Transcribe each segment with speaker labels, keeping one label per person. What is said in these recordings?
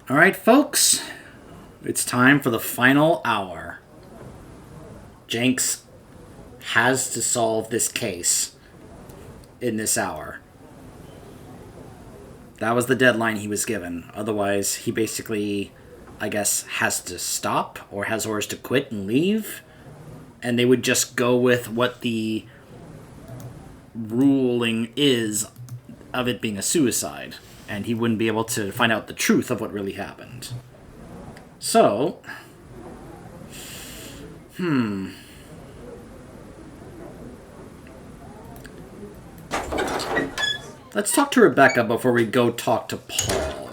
Speaker 1: Alright, folks. It's time for the final hour. Jenks has to solve this case in this hour. That was the deadline he was given. Otherwise, he basically, I guess, has to stop or has orders to quit and leave. And they would just go with what the ruling is of it being a suicide. And he wouldn't be able to find out the truth of what really happened. So, let's talk to Rebecca before we go talk to Paul.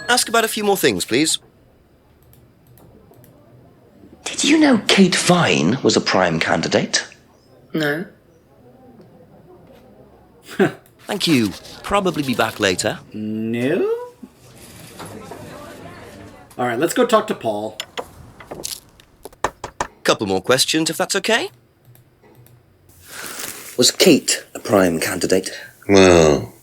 Speaker 2: Ask about a few more things, please.
Speaker 3: Did you know Kate Vine was a prime candidate?
Speaker 4: No.
Speaker 2: Thank you. Probably be back later.
Speaker 1: No? Alright, let's go talk to Paul.
Speaker 2: Couple more questions, if that's okay?
Speaker 3: Was Kate a prime candidate?
Speaker 5: Well,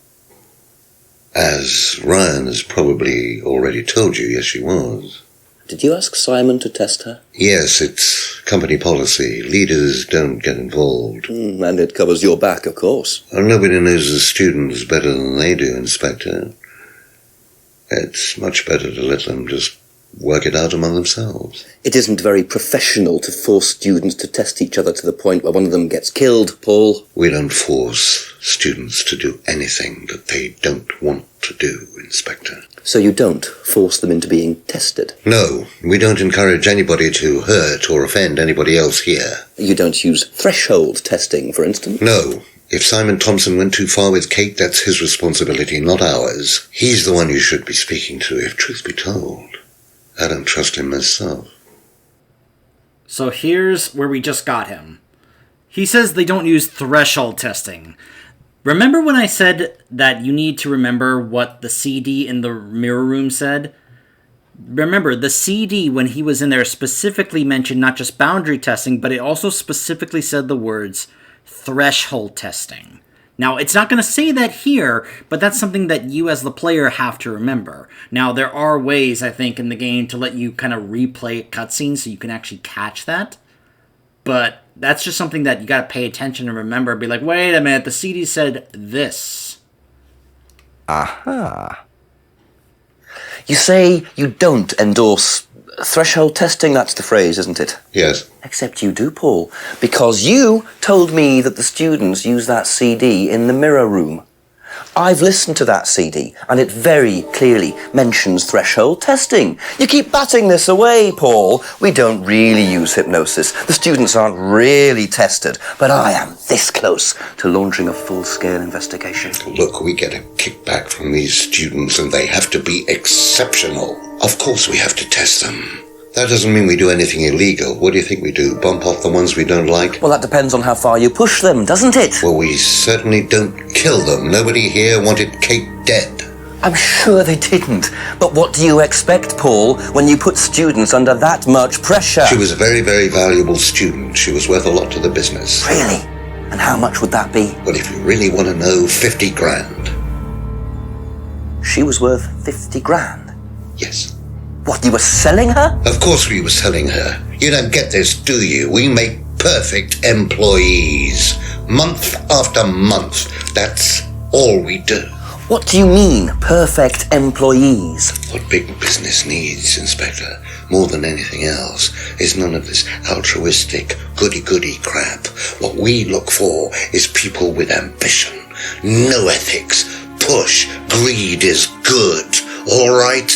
Speaker 5: as Ryan has probably already told you, yes, she was.
Speaker 3: Did you ask Simon to test her?
Speaker 5: Yes, it's company policy. Leaders don't get involved.
Speaker 3: And it covers your back, of course.
Speaker 5: Well, nobody knows the students better than they do, Inspector. It's much better to let them just work it out among themselves.
Speaker 3: It isn't very professional to force students to test each other to the point where one of them gets killed, Paul.
Speaker 5: We don't force students to do anything that they don't want to do, Inspector.
Speaker 3: So you don't force them into being tested?
Speaker 5: No, we don't encourage anybody to hurt or offend anybody else here.
Speaker 3: You don't use threshold testing, for instance?
Speaker 5: No. If Simon Thompson went too far with Kate, that's his responsibility, not ours. He's the one you should be speaking to, if truth be told. I don't trust him myself.
Speaker 1: So here's where we just got him. He says they don't use threshold testing. Remember when I said that you need to remember what the CD in the mirror room said? Remember, the CD, when he was in there, specifically mentioned not just boundary testing, but it also specifically said the words threshold testing. Now, it's not going to say that here, but that's something that you as the player have to remember. Now, there are ways, I think, in the game to let you kind of replay cutscenes so you can actually catch that. But that's just something that you got to pay attention and remember. Be like, wait a minute, the CD said this.
Speaker 3: Aha. You say you don't endorse threshold testing, that's the phrase, isn't it?
Speaker 5: Yes.
Speaker 3: Except you do, Paul, because you told me that the students use that CD in the mirror room. I've listened to that CD, and it very clearly mentions threshold testing. You keep batting this away, Paul. We don't really use hypnosis. The students aren't really tested, but I am this close to launching a full-scale investigation.
Speaker 5: Look, we get a kickback from these students, and they have to be exceptional. Of course we have to test them. That doesn't mean we do anything illegal. What do you think we do? Bump off the ones we don't like?
Speaker 3: Well, that depends on how far you push them, doesn't it?
Speaker 5: Well, we certainly don't kill them. Nobody here wanted Kate dead.
Speaker 3: I'm sure they didn't. But what do you expect, Paul, when you put students under that much pressure?
Speaker 5: She was a very, very valuable student. She was worth a lot to the business.
Speaker 3: Really? And how much would that be?
Speaker 5: Well, if you really want to know, 50 grand.
Speaker 3: She was worth 50 grand?
Speaker 5: Yes.
Speaker 3: What, you were selling her?
Speaker 5: Of course we were selling her. You don't get this, do you? We make perfect employees. Month after month. That's all we do.
Speaker 3: What do you mean, perfect employees?
Speaker 5: What big business needs, Inspector, more than anything else, is none of this altruistic, goody-goody crap. What we look for is people with ambition, no ethics. Push, greed is good, all right?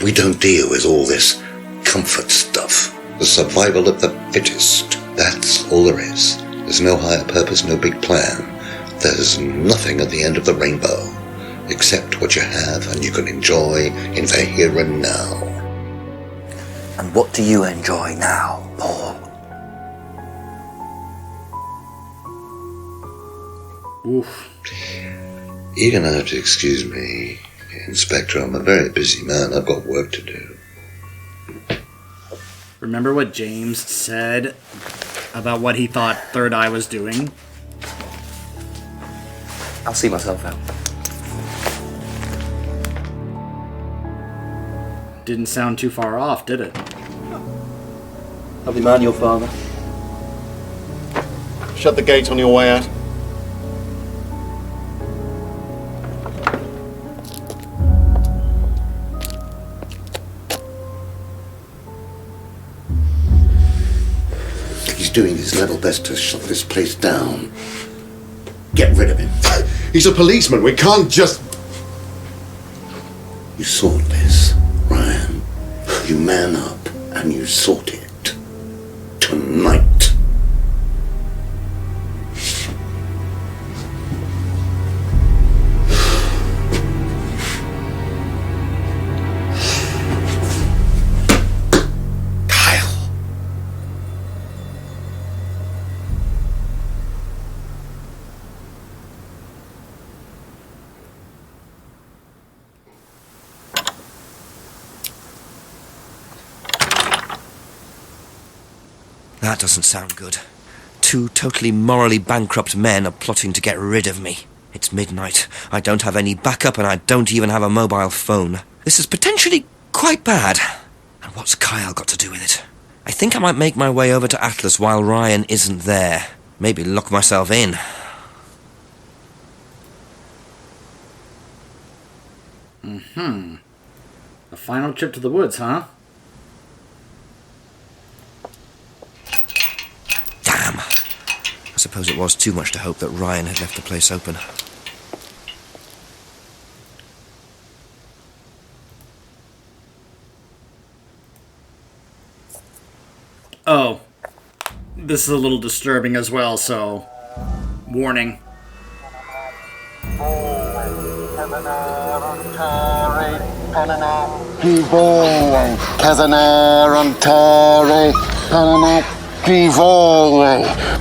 Speaker 5: We don't deal with all this comfort stuff. The survival of the fittest. That's all there is. There's no higher purpose, no big plan. There's nothing at the end of the rainbow, except what you have and you can enjoy in the here and now.
Speaker 3: And what do you enjoy now, Paul?
Speaker 1: Oof.
Speaker 5: You're gonna have to excuse me, Inspector. I'm a very busy man. I've got work to do.
Speaker 1: Remember what James said about what he thought Third Eye was doing?
Speaker 3: I'll see myself out.
Speaker 1: didn't sound too far off, did it?
Speaker 3: Lovely man, your father.
Speaker 4: Shut the gate on your way out.
Speaker 5: He's doing his level best to shut this place down. Get rid of him.
Speaker 4: He's a policeman. We can't just...
Speaker 5: You sort this, Ryan. You man up and you sort it. Tonight.
Speaker 2: That doesn't sound good. 2 totally morally bankrupt men are plotting to get rid of me. It's midnight. I don't have any backup and I don't even have a mobile phone. This is potentially quite bad. And what's Kyle got to do with it? I think I might make my way over to Atlas while Ryan isn't there. Maybe lock myself in.
Speaker 1: A final trip to the woods, huh?
Speaker 2: Damn. I suppose it was too much to hope that Ryan had left the place open.
Speaker 1: Oh. This is a little disturbing as well, so... Warning.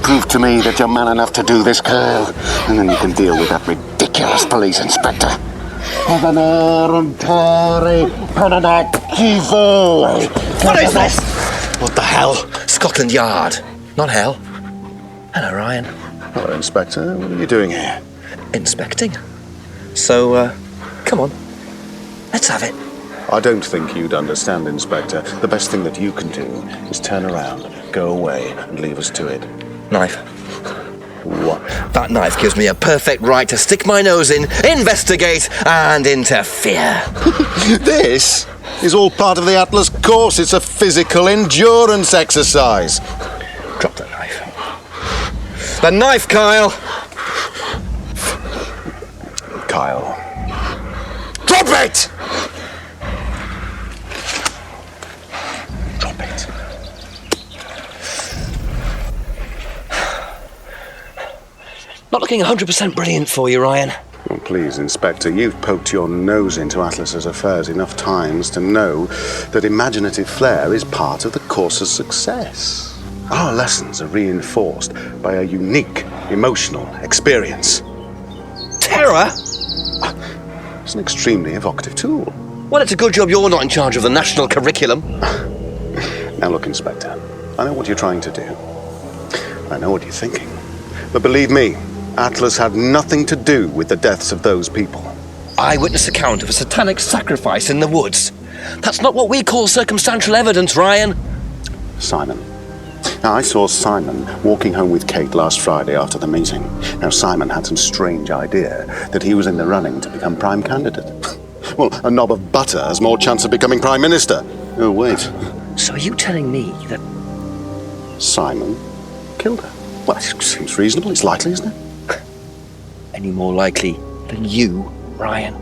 Speaker 4: Prove to me that you're man enough to do this, Kyle, and then you can deal with that ridiculous police inspector.
Speaker 2: What is this? What the hell? Scotland Yard. Not hell. Hello, Ryan.
Speaker 4: Hello, Inspector. What are you doing here?
Speaker 2: Inspecting. So, come on. Let's have it.
Speaker 4: I don't think you'd understand, Inspector. The best thing that you can do is turn around, go away, and leave us to it.
Speaker 2: Knife.
Speaker 4: What?
Speaker 2: That knife gives me a perfect right to stick my nose in, investigate, and interfere.
Speaker 4: This is all part of the Atlas course. It's a physical endurance exercise.
Speaker 2: Drop the knife. The knife, Kyle!
Speaker 4: Kyle. Drop it! Drop it.
Speaker 2: Not looking 100% brilliant for you, Ryan.
Speaker 4: Well, please, Inspector, you've poked your nose into Atlas's affairs enough times to know that imaginative flair is part of the course's success. Our lessons are reinforced by a unique emotional experience.
Speaker 2: Terror?
Speaker 4: It's an extremely evocative tool.
Speaker 2: Well, it's a good job you're not in charge of the national curriculum.
Speaker 4: Now look, Inspector, I know what you're trying to do. I know what you're thinking. But believe me, Atlas had nothing to do with the deaths of those people.
Speaker 2: Eyewitness account of a satanic sacrifice in the woods. That's not what we call circumstantial evidence, Ryan.
Speaker 4: Simon. Now, I saw Simon walking home with Kate last Friday after the meeting. Now, Simon had some strange idea that he was in the running to become prime candidate. Well, a knob of butter has more chance of becoming prime minister. Oh, wait.
Speaker 2: So are you telling me that...
Speaker 4: Simon killed her? Well, it seems reasonable. It's likely, isn't it?
Speaker 2: Any more likely than you, Ryan?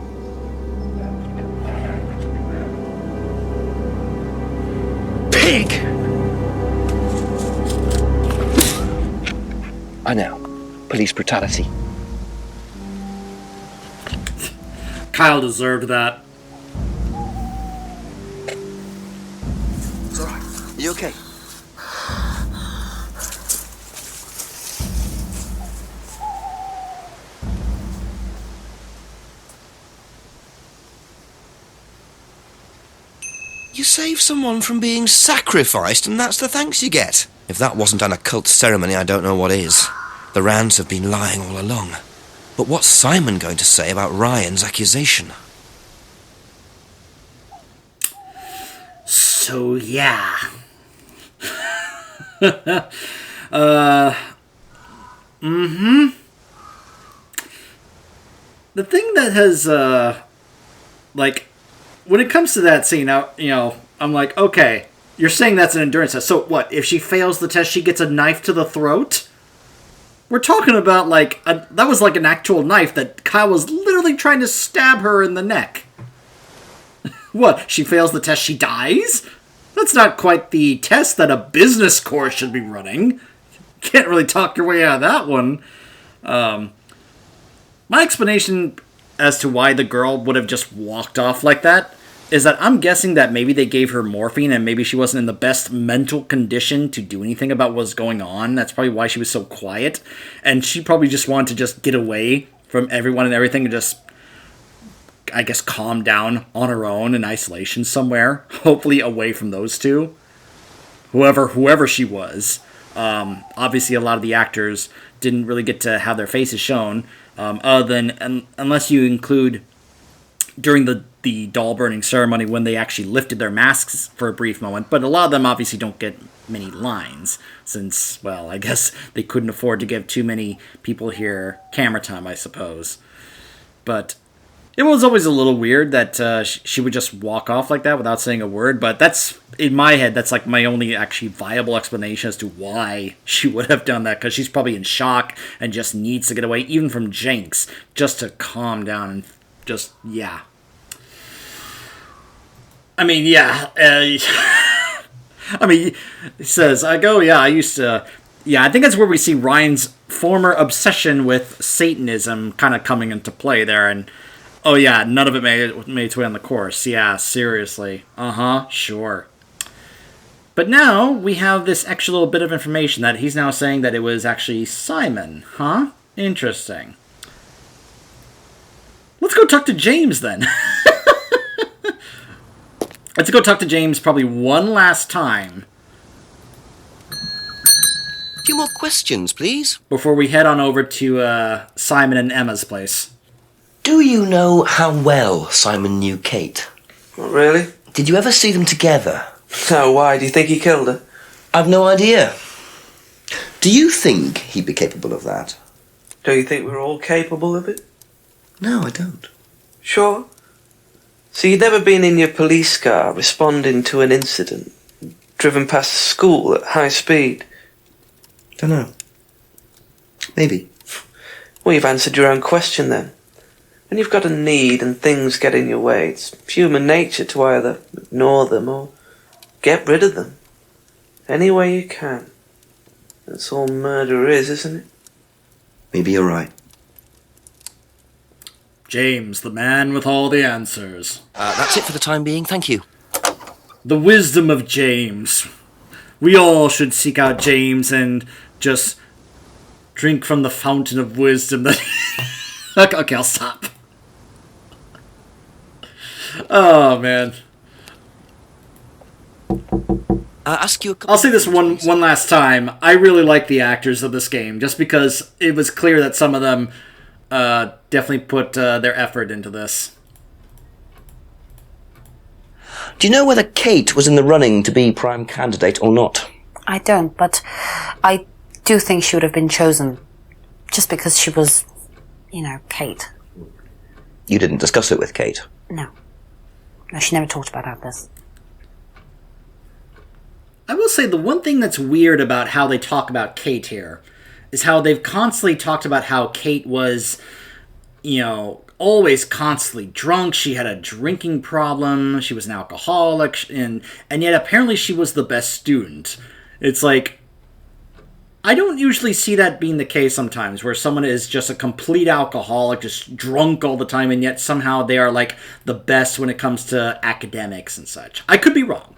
Speaker 2: Pig! I know. Police brutality.
Speaker 1: Kyle deserved that.
Speaker 2: It's all right. You okay? You save someone from being sacrificed, and that's the thanks you get. If that wasn't an occult ceremony, I don't know what is. The Rands have been lying all along. But what's Simon going to say about Ryan's accusation?
Speaker 1: So, yeah. The thing that has, like, when it comes to that scene, I'm like, okay, you're saying that's an endurance test. So what, if she fails the test, she gets a knife to the throat? We're talking about, like, that was like an actual knife that Kyle was literally trying to stab her in the neck. What, she fails the test, she dies? That's not quite the test that a business course should be running. Can't really talk your way out of that one. My explanation as to why the girl would have just walked off like that is that I'm guessing that maybe they gave her morphine and maybe she wasn't in the best mental condition to do anything about what was going on. That's probably why she was so quiet. And she probably just wanted to just get away from everyone and everything and just, I guess, calm down on her own in isolation somewhere. Hopefully away from those two. Whoever she was. Obviously, a lot of the actors didn't really get to have their faces shown, other than, unless you include during the doll burning ceremony when they actually lifted their masks for a brief moment. But a lot of them obviously don't get many lines, since, well, I guess they couldn't afford to give too many people here camera time, I suppose. But it was always a little weird that she would just walk off like that without saying a word, but that's, in my head, that's like my only actually viable explanation as to why she would have done that, because she's probably in shock and just needs to get away, even from Jinx, just to calm down and just, yeah. I mean, yeah. I mean, he says, I used to... Yeah, I think that's where we see Ryan's former obsession with Satanism kind of coming into play there, and oh yeah, none of it made its way on the course. Yeah, seriously. Sure. But now we have this extra little bit of information that he's now saying that it was actually Simon. Huh? Interesting. Let's go talk to James then. Let's go talk to James probably one last time.
Speaker 2: A few more questions, please.
Speaker 1: Before we head on over to Simon and Emma's place.
Speaker 3: Do you know how well Simon knew Kate?
Speaker 6: Not really.
Speaker 3: Did you ever see them together?
Speaker 6: No, why? Do you think he killed her?
Speaker 3: I've no idea. Do you think he'd be capable of that?
Speaker 6: Do you think we're all capable of it?
Speaker 3: No, I don't.
Speaker 6: Sure. So you'd never been in your police car responding to an incident, driven past a school at high speed?
Speaker 3: Don't know. Maybe.
Speaker 6: Well, you've answered your own question then. When you've got a need and things get in your way, it's human nature to either ignore them or get rid of them. Any way you can. That's all murder is, isn't it?
Speaker 3: Maybe you're right.
Speaker 1: James, the man with all the answers.
Speaker 2: That's it for the time being, thank you.
Speaker 1: The wisdom of James. We all should seek out James and just drink from the fountain of wisdom that... Okay, I'll stop. Oh, man.
Speaker 2: Ask you a couple
Speaker 1: I'll say this
Speaker 2: of
Speaker 1: one
Speaker 2: things,
Speaker 1: last time. I really like the actors of this game, just because it was clear that some of them definitely put their effort into this.
Speaker 3: Do you know whether Kate was in the running to be prime candidate or not?
Speaker 7: I don't, but I do think she would have been chosen just because she was, Kate.
Speaker 3: You didn't discuss it with Kate?
Speaker 7: No. No, she never talked about this.
Speaker 1: I will say the one thing that's weird about how they talk about Kate here is how they've constantly talked about how Kate was, always constantly drunk. She had a drinking problem. She was an alcoholic. And yet apparently she was the best student. It's like, I don't usually see that being the case sometimes, where someone is just a complete alcoholic, just drunk all the time, and yet somehow they are, like, the best when it comes to academics and such. I could be wrong.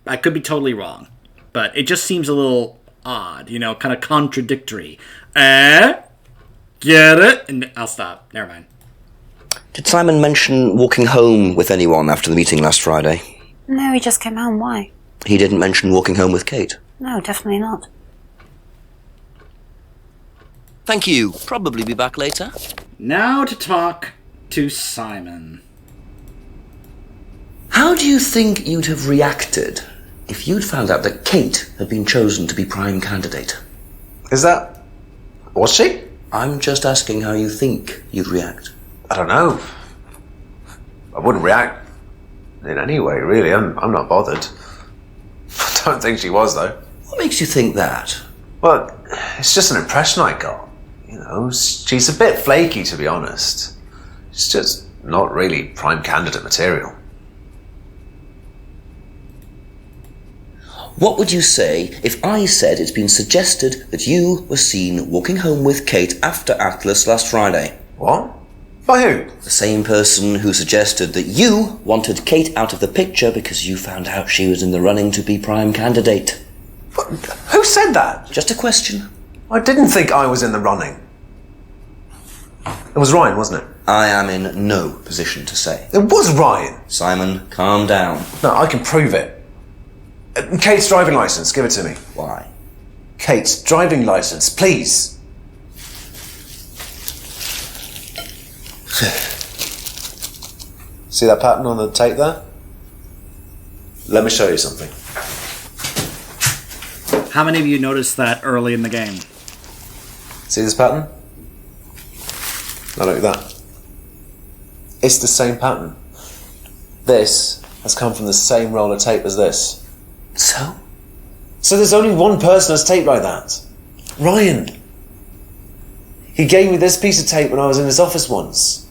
Speaker 1: I could be totally wrong. But it just seems a little odd, kind of contradictory. Get it? And I'll stop. Never mind.
Speaker 3: Did Simon mention walking home with anyone after the meeting last Friday?
Speaker 7: No, he just came home. Why?
Speaker 3: He didn't mention walking home with Kate?
Speaker 7: No, definitely not.
Speaker 2: Thank you. Probably be back later.
Speaker 1: Now to talk to Simon.
Speaker 3: How do you think you'd have reacted if you'd found out that Kate had been chosen to be prime candidate?
Speaker 8: Is that... was she?
Speaker 3: I'm just asking how you think you'd react.
Speaker 8: I don't know. I wouldn't react in any way, really. I'm not bothered. I don't think she was, though.
Speaker 3: What makes you think that?
Speaker 8: Well, it's just an impression I got. You know, she's a bit flaky, to be honest. She's just not really prime candidate material.
Speaker 3: What would you say if I said it's been suggested that you were seen walking home with Kate after Atlas last Friday?
Speaker 8: What? By who?
Speaker 3: The same person who suggested that you wanted Kate out of the picture because you found out she was in the running to be prime candidate.
Speaker 8: What? Who said that?
Speaker 3: Just a question.
Speaker 8: I didn't think I was in the running. It was Ryan, wasn't it?
Speaker 3: I am in no position to say.
Speaker 8: It was Ryan.
Speaker 3: Simon, calm down.
Speaker 8: No, I can prove it. Kate's driving licence, give it to me.
Speaker 3: Why?
Speaker 8: Kate's driving licence, please. See that pattern on the tape there? Let me show you something.
Speaker 1: How many of you noticed that early in the game?
Speaker 8: See this pattern? Now look at that. It's the same pattern. This has come from the same roll of tape as this.
Speaker 3: So?
Speaker 8: So there's only one person that's taped like that. Ryan. He gave me this piece of tape when I was in his office once.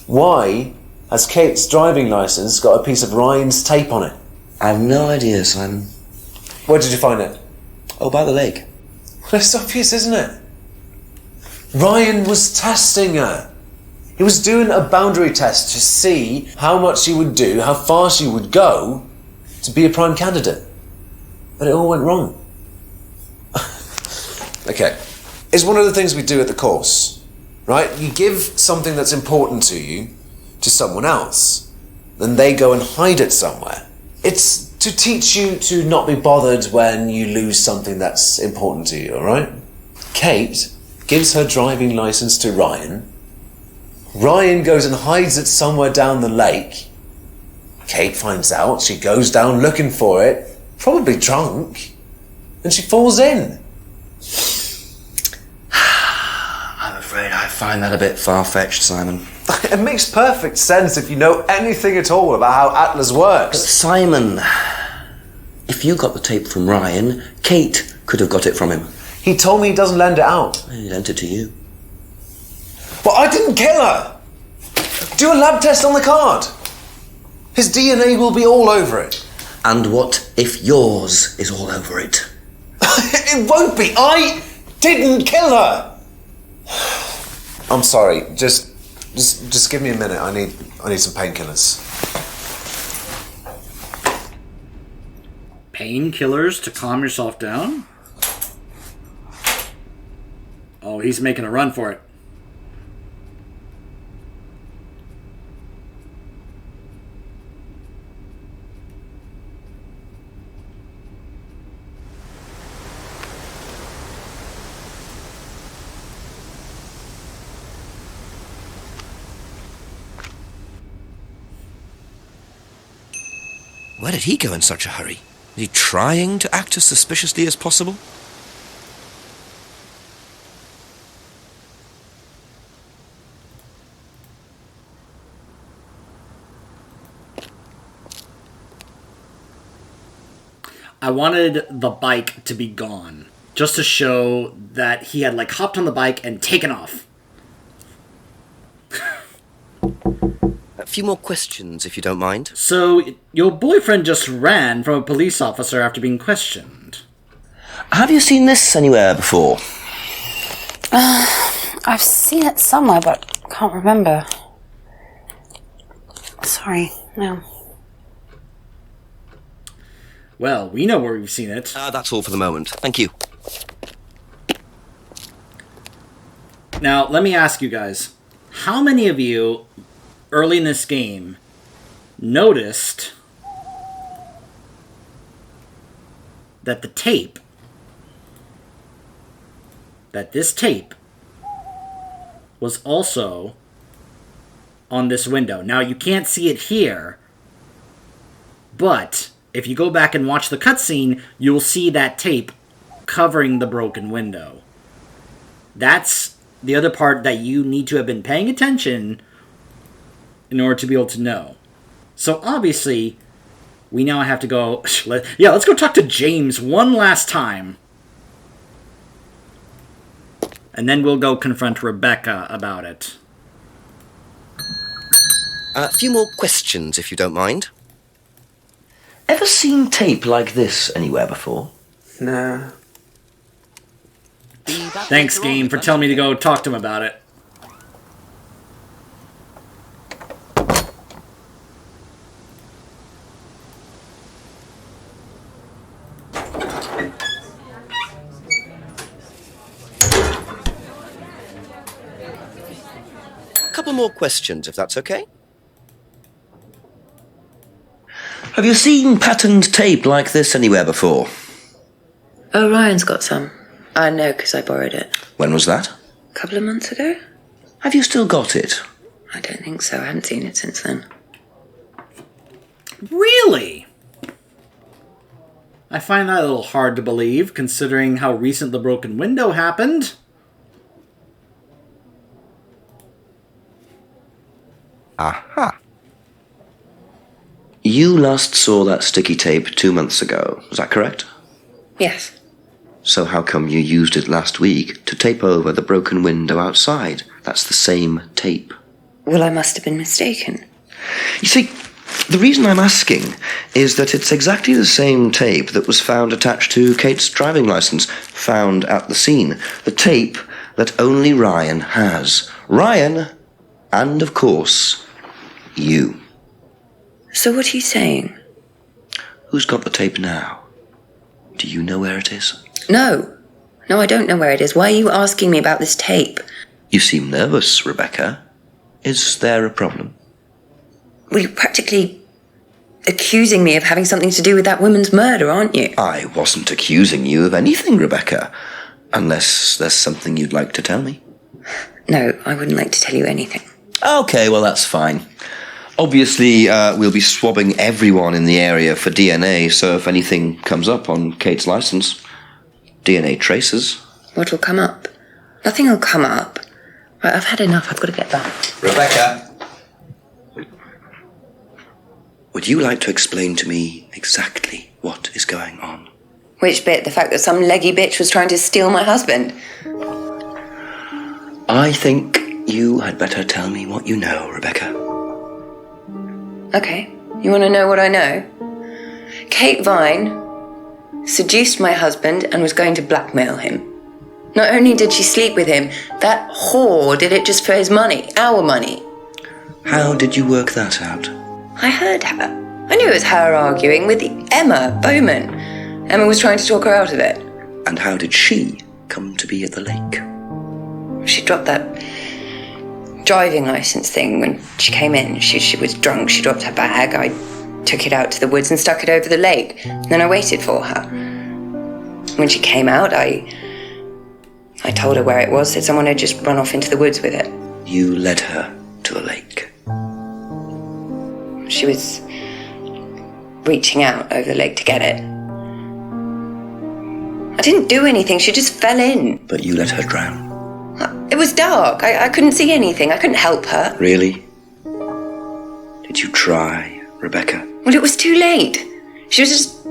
Speaker 8: Why has Kate's driving licence got a piece of Ryan's tape on it?
Speaker 3: I have no idea, Simon.
Speaker 8: Where did you find it?
Speaker 3: Oh, by the lake.
Speaker 8: Well, it's obvious, isn't it? Ryan was testing her. He was doing a boundary test to see how much she would do, how far she would go to be a prime candidate. But it all went wrong. Okay. It's one of the things we do at the course, right? You give something that's important to you to someone else, then they go and hide it somewhere. It's to teach you to not be bothered when you lose something that's important to you, alright? Kate gives her driving licence to Ryan. Ryan goes and hides it somewhere down the lake. Kate finds out, she goes down looking for it, probably drunk, and she falls in.
Speaker 3: I'm afraid I find that a bit far-fetched, Simon.
Speaker 8: It makes perfect sense if you know anything at all about how Atlas
Speaker 3: But
Speaker 8: works.
Speaker 3: Simon, if you got the tape from Ryan, Kate could have got it from him.
Speaker 8: He told me he doesn't lend it out.
Speaker 3: He lent it to you.
Speaker 8: But I didn't kill her! Do a lab test on the card. His DNA will be all over it.
Speaker 3: And what if yours is all over it?
Speaker 8: It won't be. I didn't kill her. I'm sorry. Just give me a minute. I need some painkillers.
Speaker 1: Painkillers to calm yourself down? Oh, he's making a run for it.
Speaker 2: Where did he go in such a hurry? Is he trying to act as suspiciously as possible?
Speaker 1: I wanted the bike to be gone, just to show that he had like hopped on the bike and taken off.
Speaker 2: A few more questions, if you don't mind.
Speaker 1: So, your boyfriend just ran from a police officer after being questioned.
Speaker 3: Have you seen this anywhere before?
Speaker 7: I've seen it somewhere, but can't remember. Sorry, no.
Speaker 1: Well, we know where we've seen it.
Speaker 2: That's all for the moment. Thank you.
Speaker 1: Now, let me ask you guys. How many of you, early in this game, noticed that the tape, that this tape was also on this window? Now, you can't see it here, But if you go back and watch the cutscene, you'll see that tape covering the broken window. That's the other part that you need to have been paying attention in order to be able to know. So obviously, we now have to go... let's go talk to James one last time. And then we'll go confront Rebecca about it.
Speaker 2: A few more questions, if you don't mind.
Speaker 3: Ever seen tape like this anywhere before?
Speaker 6: No.
Speaker 1: Thanks, game, for telling me to go talk to him about it.
Speaker 2: A couple more questions, if that's okay.
Speaker 3: Have you seen patterned tape like this anywhere before?
Speaker 9: Oh, Ryan's got some. I know, because I borrowed it.
Speaker 3: When was that?
Speaker 9: A couple of months ago?
Speaker 3: Have you still got it?
Speaker 9: I don't think so. I haven't seen it since then.
Speaker 1: Really? I find that a little hard to believe, considering how recent the broken window happened.
Speaker 2: Aha.
Speaker 3: You last saw that sticky tape 2 months ago, is that correct?
Speaker 9: Yes.
Speaker 3: So how come you used it last week to tape over the broken window outside? That's the same tape.
Speaker 9: Well, I must have been mistaken.
Speaker 3: You see, the reason I'm asking is that it's exactly the same tape that was found attached to Kate's driving license, found at the scene. The tape that only Ryan has. Ryan, and of course, you.
Speaker 9: So what are you saying?
Speaker 3: Who's got the tape now? Do you know where it is?
Speaker 9: No. No, I don't know where it is. Why are you asking me about this tape?
Speaker 3: You seem nervous, Rebecca. Is there a problem?
Speaker 9: Well, you're practically accusing me of having something to do with that woman's murder, aren't you?
Speaker 3: I wasn't accusing you of anything, Rebecca. Unless there's something you'd like to tell me.
Speaker 9: No, I wouldn't like to tell you anything.
Speaker 3: Okay, well, that's fine. Obviously, we'll be swabbing everyone in the area for DNA, so if anything comes up on Kate's license, DNA traces.
Speaker 9: What'll come up? Nothing will come up. Right, I've had enough. I've got to get back.
Speaker 3: Rebecca! Would you like to explain to me exactly what is going on?
Speaker 9: Which bit? The fact that some leggy bitch was trying to steal my husband?
Speaker 3: I think you had better tell me what you know, Rebecca.
Speaker 9: Okay. You want to know what I know? Kate Vine seduced my husband and was going to blackmail him. Not only did she sleep with him, that whore did it just for his money, our money.
Speaker 3: How did you work that out?
Speaker 9: I heard her. I knew it was her arguing with Emma Bowman. Emma was trying to talk her out of it.
Speaker 3: And how did she come to be at the lake?
Speaker 9: She dropped that driving licence thing when she came in. She was drunk. She dropped her bag. I took it out to the woods and stuck it over the lake. Then I waited for her. When she came out, I told her where it was, said someone had just run off into the woods with it.
Speaker 3: You led her to a lake.
Speaker 9: She was reaching out over the lake to get it. I didn't do anything. She just fell in.
Speaker 3: But you let her drown.
Speaker 9: It was dark. I couldn't see anything. I couldn't help her.
Speaker 3: Really? Did you try, Rebecca?
Speaker 9: Well, it was too late. She was just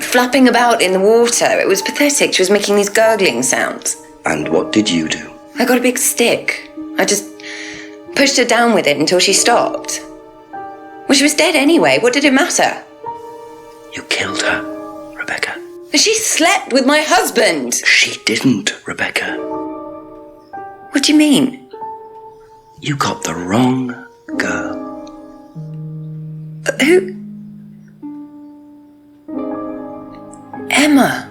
Speaker 9: flapping about in the water. It was pathetic. She was making these gurgling sounds.
Speaker 3: And what did you do?
Speaker 9: I got a big stick. I just pushed her down with it until she stopped. Well, she was dead anyway. What did it matter?
Speaker 3: You killed her, Rebecca.
Speaker 9: She slept with my husband.
Speaker 3: She didn't, Rebecca.
Speaker 9: What do you mean?
Speaker 3: You got the wrong girl.
Speaker 9: Who? Emma.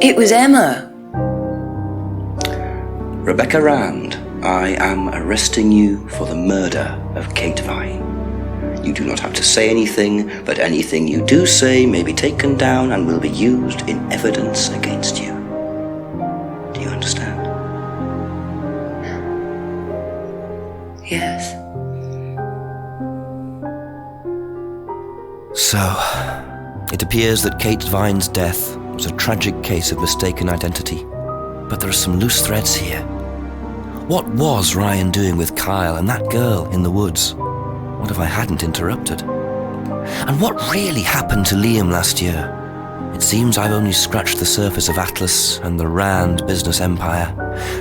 Speaker 9: It was Emma.
Speaker 3: Rebecca Rand, I am arresting you for the murder of Kate Vine. You do not have to say anything, but anything you do say may be taken down and will be used in evidence against you. Do you understand?
Speaker 9: Yes.
Speaker 2: So, it appears that Kate Vine's death was a tragic case of mistaken identity. But there are some loose threads here. What was Ryan doing with Kyle and that girl in the woods? What if I hadn't interrupted? And what really happened to Liam last year? It seems I've only scratched the surface of Atlas and the Rand business empire.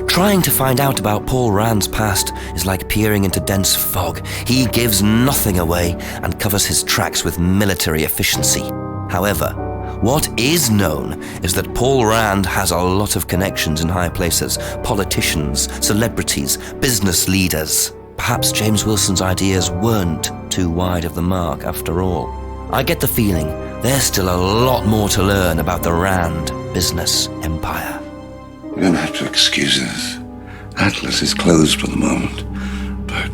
Speaker 2: Trying to find out about Paul Rand's past is like peering into dense fog. He gives nothing away and covers his tracks with military efficiency. However, what is known is that Paul Rand has a lot of connections in high places, politicians, celebrities, business leaders. Perhaps James Wilson's ideas weren't too wide of the mark after all. I get the feeling there's still a lot more to learn about the Rand business empire.
Speaker 5: You're going to have to excuse us. Atlas is closed for the moment, but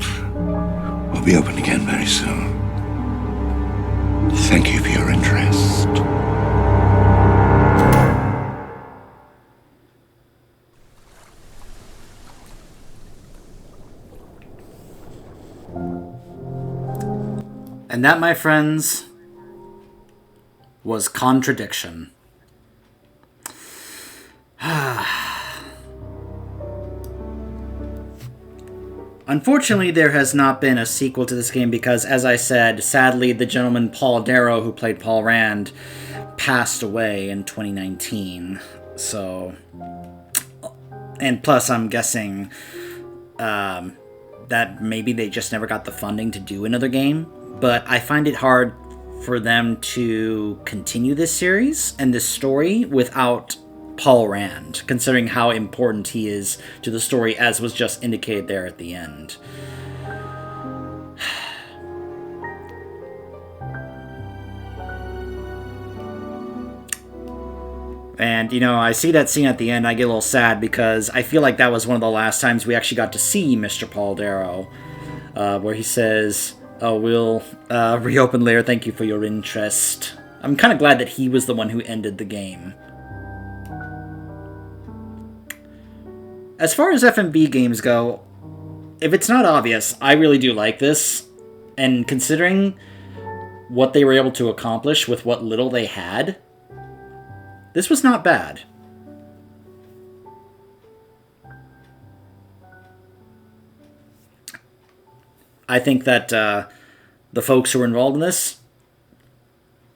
Speaker 5: we'll be open again very soon. Thank you for your interest.
Speaker 1: And that, my friends, was Contradiction. Unfortunately, there has not been a sequel to this game because, as I said, sadly, the gentleman Paul Darrow, who played Paul Rand, passed away in 2019. So, and plus, I'm guessing that maybe they just never got the funding to do another game. But I find it hard for them to continue this series and this story without Paul Rand, considering how important he is to the story, as was just indicated there at the end. And, you know, I see that scene at the end, I get a little sad because I feel like that was one of the last times we actually got to see Mr. Paul Darrow, where he says, "Oh, we'll reopen later, thank you for your interest." I'm kind of glad that he was the one who ended the game. As far as F&B games go, if it's not obvious, I really do like this. And considering what they were able to accomplish with what little they had, this was not bad. I think that the folks who were involved in this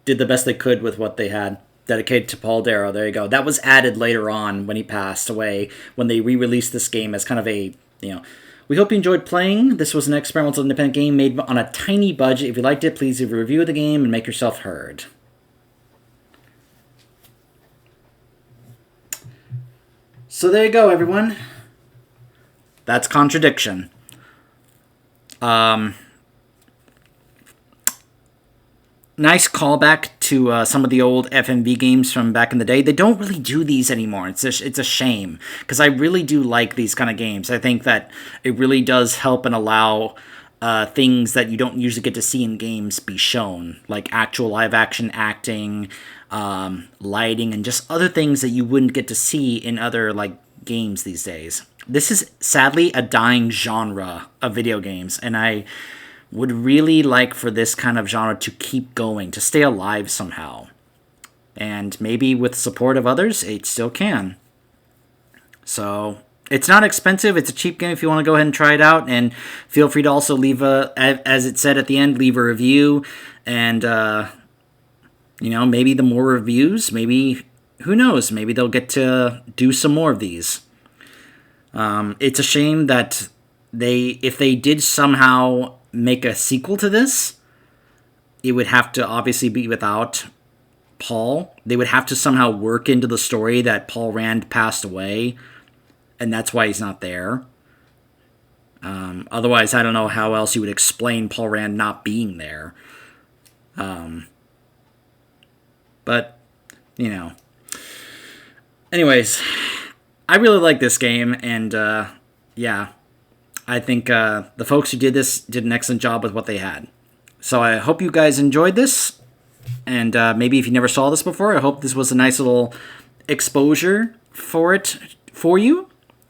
Speaker 1: did the best they could with what they had. Dedicated to Paul Darrow, there you go. That was added later on when he passed away, when they re-released this game as kind of a, we hope you enjoyed playing. This was an experimental independent game made on a tiny budget. If you liked it, please leave a review of the game and make yourself heard. So there you go, everyone. That's Contradiction. Nice callback to some of the old FMV games from back in the day. They don't really do these anymore. It's a shame, because I really do like these kind of games. I think that it really does help and allow things that you don't usually get to see in games be shown, like actual live-action acting, lighting, and just other things that you wouldn't get to see in other games these days. This is sadly a dying genre of video games, and I would really like for this kind of genre to keep going, to stay alive somehow. And maybe with support of others, it still can. So, it's not expensive. It's a cheap game if you want to go ahead and try it out. And feel free to also leave as it said at the end, leave a review. And, maybe the more reviews, maybe, who knows, maybe they'll get to do some more of these. It's a shame that if they did somehow make a sequel to this, it would have to obviously be without Paul. They would have to somehow work into the story that Paul Rand passed away, and that's why he's not there. Otherwise, I don't know how else you would explain Paul Rand not being there. But, Anyways, I really like this game, and, I think the folks who did this did an excellent job with what they had. So I hope you guys enjoyed this. And maybe if you never saw this before, I hope this was a nice little exposure for you.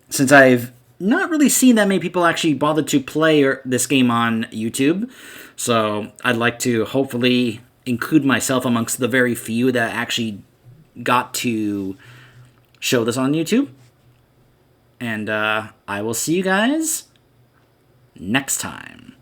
Speaker 1: Since I've not really seen that many people actually bother to play this game on YouTube. So I'd like to hopefully include myself amongst the very few that actually got to show this on YouTube. And I will see you guys next time.